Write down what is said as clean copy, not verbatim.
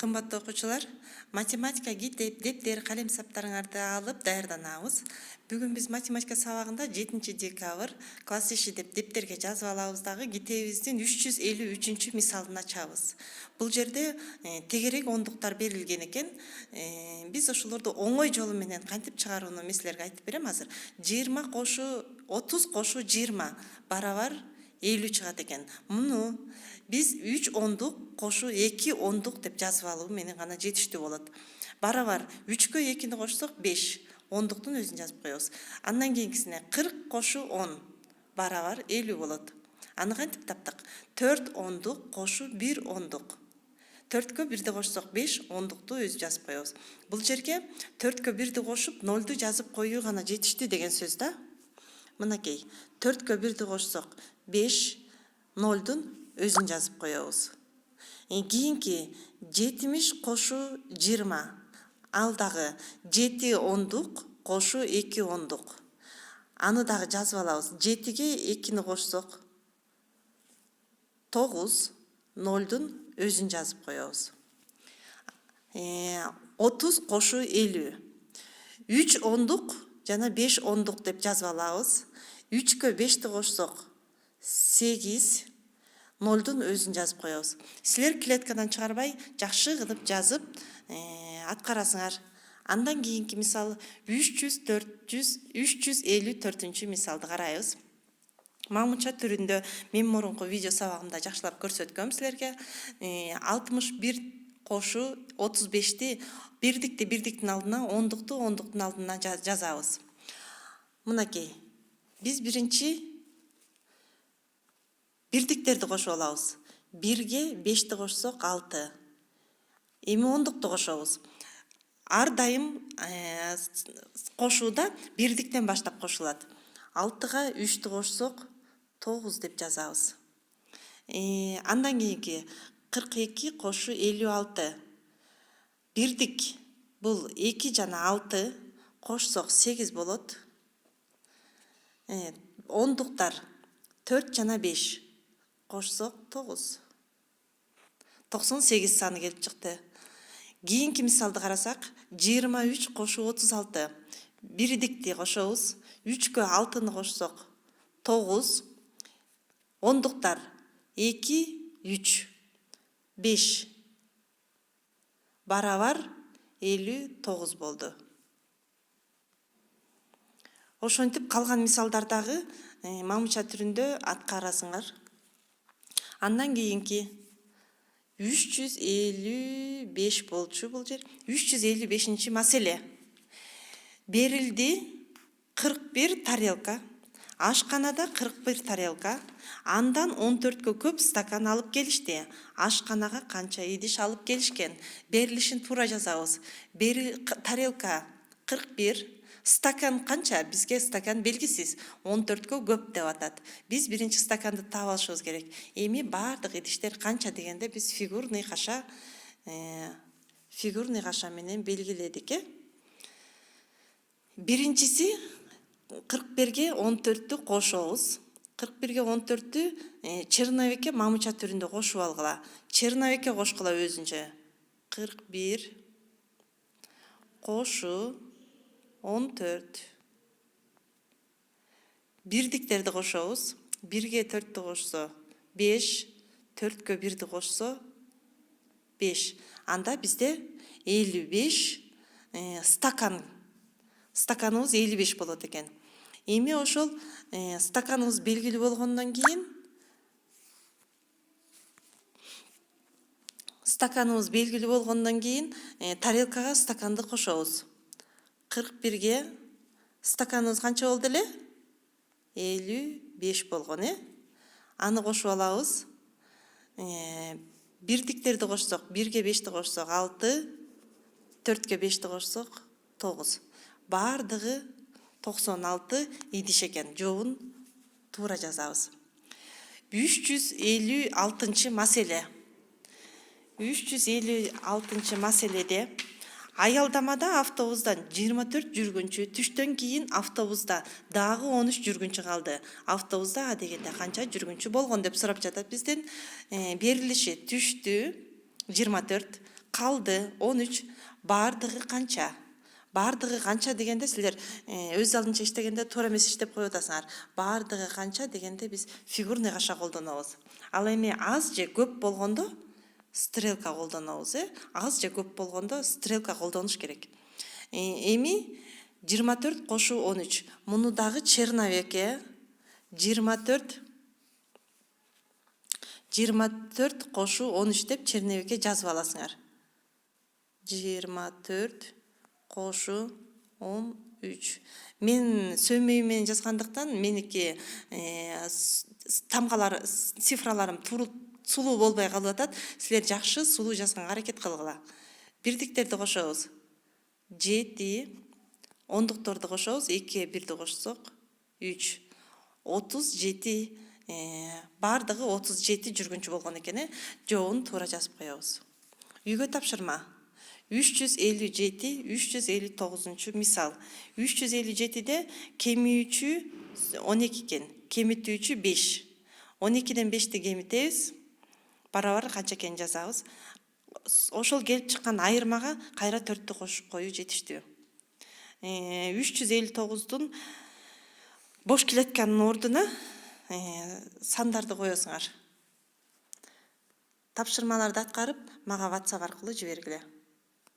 Кымбаттуу окуучулар, математика китеп, дептер, калем саптарыңарды алып даярданабыз. Бүгүн биз математика сабагында 7 декабрь класс иши деп дептерге жазып алабыз дагы китебибиздин 353 мисалын ачабыз. Бул жерде тегерек ондуктар берилген экен. Биз ошолорду оңой жолу менен кантип чыгарууну мен силерге айтып берем азыр. 20 кошу 30 кошу 20 барабар 50 чыгат экен. Муну биз 3 ондук кошу 2 ондук деп жазып алуу менен гана жетиштүү болот. Барабар 3кө 2-ни кошсок 5 ондуктун өзүн жазып коебуз. Андан кийинкисине 40 кошу 10 барабар 50 болот. Аны кантип таптык? 4 ондук кошу 1 ондук. 4кө 1ди кошсок 5 ондукту өзү жазып коебуз. Бул жерге 4кө 1ди кошуп 0ду жазып коюу гана жетиштүү деген сөз да. Мынакей 4кө 1ди кошсок 5 0дун өзүн жазып коебуз. Кийинки 70 кошу 20. Ал дагы 7 ондук кошу 2 ондук. Аны дагы жазып алабыз. 7ге 2-ни кошсок 9 0дун өзүн жазып коебуз. 30 кошу 50. 3 ондук жана 5 ондук деп жазып алабыз. 3кө 5ди кошсок 8 0дун өзүн жазып коебуз. Силер клеткадан чыгарбай жакшы кылып жазып аткарасыңар. Андан кийинки мисал 354 мисалды карайбыз. Мамыча түрүндө мен мурунку видео сабагымда жакшылап көрсөткөм силерге. 61 кошу 35ти бирдиктин алдына, ондуктун алдына жазабыз. Мынакей. Биз биринчи бирдиктерди кошуп алабыз. 1ге 5ди кошсок 6. Эми ондукту кошобуз. Ар дайым кошууда бирдиктен баштап кошулат. 6га 3ди кошсок 9 деп жазабыз. Андан кийинки 42 кошу 56. Бирдик бул 2 жана 6 кошсок 8 болот. Ондуктар 4 жана 5 кошсок 9. 98 саны келип чыкты. Кийинки мисалды карасак 23 кошу 36. Бирдикти кошобуз. 3кө 6-ны кошсок 9. Ондуктар 2, 3, 5 барабар 59 болду. Ошентип калган мисалдардагы мамыча түрүндө аткарасыңар. Андан кийинки 355 болчу бул жер. 355 маселе. Берилди 41 тарелка. Ашканада 41 тарелка. Андан 14кө көп стакан алып келишти. Ашканага канча идиш алып келишкен? Берилишин туура жазабыз. Тарелка 41. Стакан канча? Бизге стакан белгисиз. 14кө көп деп атат. Биз биринчи стаканды таап алышыбыз керек. Эми бардык идиштер канча дегенде биз фигурный каша менен белгиледик. Биринчиси 41ге 14тү кошобуз. 41ге 14тү черновикке мамыча түрүндө кошуп алгыла. Черновикке кошкула өзүнчө. 41 кошу 14. Бирдиктерди кошобуз. 1ге 4тү кошсо 5, 4кө 1ди кошсо 5. Анда бизде 55 стаканыбыз 55 болот экен. Эми ошол стаканыбыз белгилүү болгондон кийин тарелкага стаканды кошобуз. 41ге стаканыбыз канча болду эле? 55 болгон, Аны кошуп алабыз. Бирдиктерди кошсок, 1ге 5ди кошсок 6, 4кө 5ди кошсок 9. Бардыгы 96 идиш экен. Жообун туура жазабыз. 356 маселе. 356 маселеде аялдамада автобустан 24 жүргүнчү, түштөн кийин автобуста дагы 13 жүргүнчү калды. Автобуста адегенде канча жүргүнчү болгон деп сурап жатат бизден. Берилиши түштү 24, Калды 13. Бардыгы канча? Бардыгы канча дегенде силер өз алдынча иштегенде туура эмес иштеп коюп атасыңар. Бардыгы канча дегенде биз фигурный каша колдонобуз. Ал эми аз же көп болгондо стрелка колдонобуз, аз же көп болгондо стрелка колдонуш керек. Эми 24 кошу 13. Муну дагы черновикке 24 кошу 13 деп черновикке жазып аласыңар. 24 кошу 13. Мен сөмөй менен жазгандыктан меники тамгалар, цифраларым сулуу болбой калып атат. Силер жакшы сулуу жазганга аракет кылгыла. Бирдиктерди кошобуз. 7 ондукторду кошобуз. 2-ге 1-ди кошсок 3. 37 бардыгы 37 жүргүнчү болгон экен, жообун туура жазып коебуз. Үйгө тапшырма. 357 мисал. 357-де кемүүчү 12 экен, кемитүүчү 5. 12-ден 5-ти кемитебиз. Барабар канча экенин жазабыз. Ошол келип чыккан айырмага кайра 4-тү кошуп коюу жетиштүү. 359-дун бош клетканын ордуна сандарды коесуңар. Тапшырмаларды аткарып, мага WhatsApp аркылуу жибергиле.